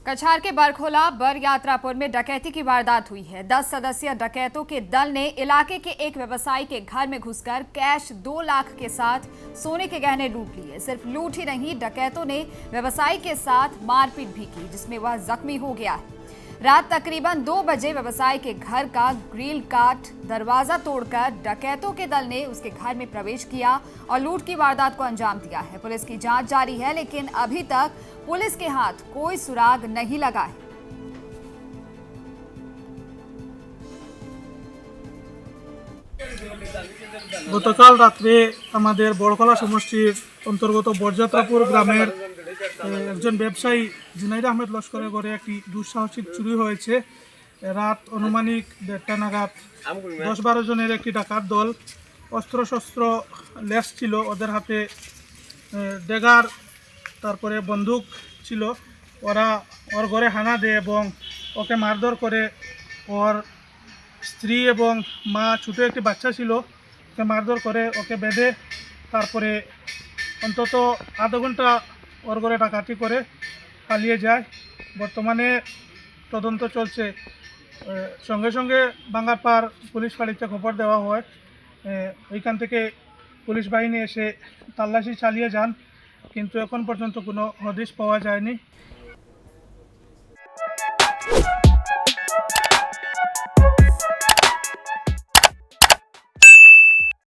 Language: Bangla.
कछार के बरखोला बर यात्रापुर में डकैती की वारदात हुई है। 10 सदस्यीय डकैतों के दल ने इलाके के एक व्यवसायी के घर में घुसकर कैश 2 लाख के साथ सोने के गहने लूट लिए। सिर्फ लूट ही नहीं, डकैतों ने व्यवसायी के साथ मारपीट भी की, जिसमें वह जख्मी हो गया है। रात तकरीबन 2 बजे व्यवसायी के घर का ग्रिल काट दरवाजा तोड़कर डकैतों के दल ने उसके घर में प्रवेश किया और लूट की वारदात को अंजाम दिया है। पुलिस की जांच जारी है, लेकिन अभी तक पुलिस के हाथ कोई सुराग नहीं लगा है। গতকাল রাত্রে আমাদের বড়খলা সমষ্টির অন্তর্গত বরযাত্রাপুর গ্রামের একজন ব্যবসায়ী জুনাইদ আহমেদ লস্করের ঘরে একটি দুঃসাহসিক চুরি হয়েছে। রাত আনুমানিক 1:30 নাগাদ 10-12 জনের একটি ডাকাত দল অস্ত্রশস্ত্র লেস ছিল, ওদের হাতে ডেগার তারপরে বন্দুক ছিল। ওরা ওর ঘরে হানা দেয় এবং ওকে মারধর করে। ওর স্ত্রী এবং মা, ছোটো একটি বাচ্চা ছিল, ওকে মারধর করে, ওকে বেঁধে তারপরে অন্তত আধা ঘন্টা ওর ঘরে ডাকাতি করে পালিয়ে যায়। বর্তমানে তদন্ত চলছে। সঙ্গে সঙ্গে বাঙ্গারপাড় পুলিশ ফাঁড়িতে খবর দেওয়া হয়। ওইখান থেকে পুলিশ বাহিনী এসে তল্লাশি চালিয়ে যান, কিন্তু এখন পর্যন্ত কোনো হদিশ পাওয়া যায়নি।